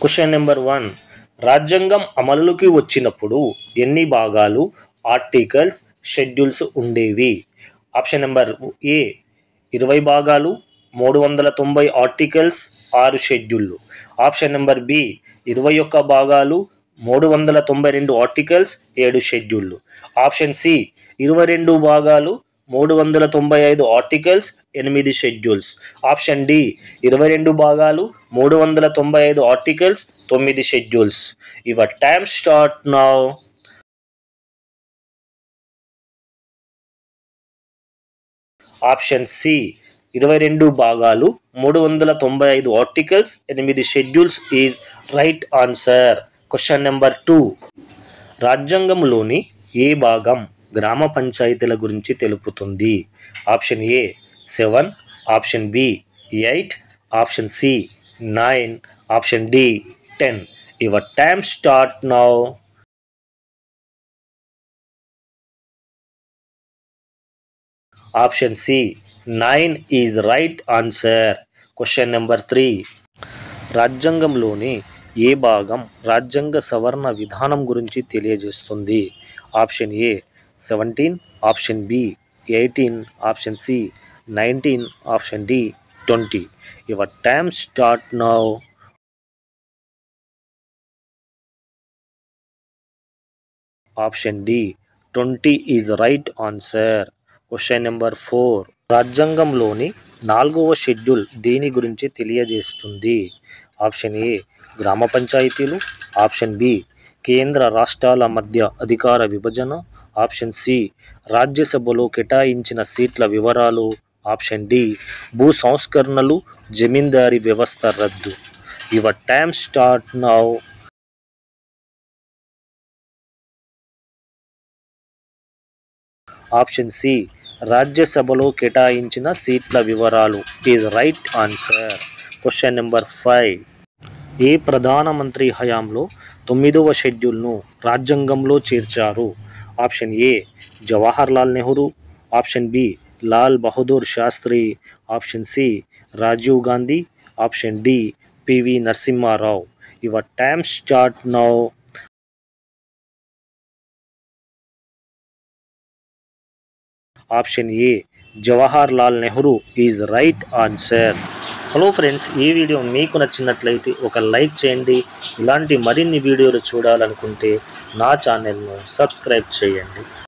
Question number 1. రాజ్యాంగం అమలులోకి వచ్చినప్పుడు ఎన్ని భాగాలు, ఆర్టికల్స్, షెడ్యూల్స్ ఉండేవి? ఆప్షన్ నెంబర్ ఏ 20 భాగాలు, 390 ఆర్టికల్స్, 6 షెడ్యూళ్ళు. ఆప్షన్ నెంబర్ బి 21 భాగాలు, 392 ఆర్టికల్స్, 7 షెడ్యూళ్ళు. ఆప్షన్ సి 22 భాగాలు, 395 ఆర్టికల్స్, 8 షెడ్యూల్స్. ఆప్షన్ డి 22 భాగాలు, 395 articles, 9 schedules. Your time start now. Option C 22 భాగాలు, 395 articles, 8 schedules is right answer. Question number 2. రాజ్యాంగంలోని ఏ భాగం గ్రామ పంచాయతీల గురించి తెలుపుతుంది? Option A 7, option B 8, option C 9, option D 10. Your time start now. Option C 9 is right answer. Question number 3. రాజ్యాంగంలోని ఏ భాగం రాజ్యాంగ సవరణ విధానం గురించి తెలియజేస్తుంది? Option A 17, option B 18, option C 19, option D 20. Your time start now. Option D 20 is right answer. Question number 4. రాజ్యాంగంలోని 4వ షెడ్యూల్ దేని గురించి తెలియజేస్తుంది? ఆప్షన్ ఏ గ్రామ పంచాయతీలు, ఆప్షన్ బి కేంద్ర రాష్ట్రాల మధ్య అధికార విభజన, ఆప్షన్ సి రాజ్యసభలో కేటాయించిన సీట్ల వివరాలు, ఆప్షన్ డి భూ సంస్కరణలు, జమీందారీ వ్యవస్థ రద్దు. Your time start now. Option C రాజ్యసభలో కేటాయించిన సీట్ల వివరాలు is right answer. Question number 5. ఏ ప్రధానమంత్రి హయాంలో 9వ షెడ్యూల్ను రాజ్యాంగంలో చేర్చారు? Option A Jawahar Lal Nehru, option B Lal Bahadur Shastri, option C Rajiv Gandhi, option D P V Narasimha Rao. Your time start now. Option A Jawahar Lal Nehru is right answer. Hello friends, ఈ వీడియో మీకు నచ్చినట్లయితే ఒక లైక్ చేయండి. ఇలాంటి మరిన్ని వీడియోలు చూడాలనుకుంటే నా ఛానల్ను సబ్స్క్రైబ్ చేయండి.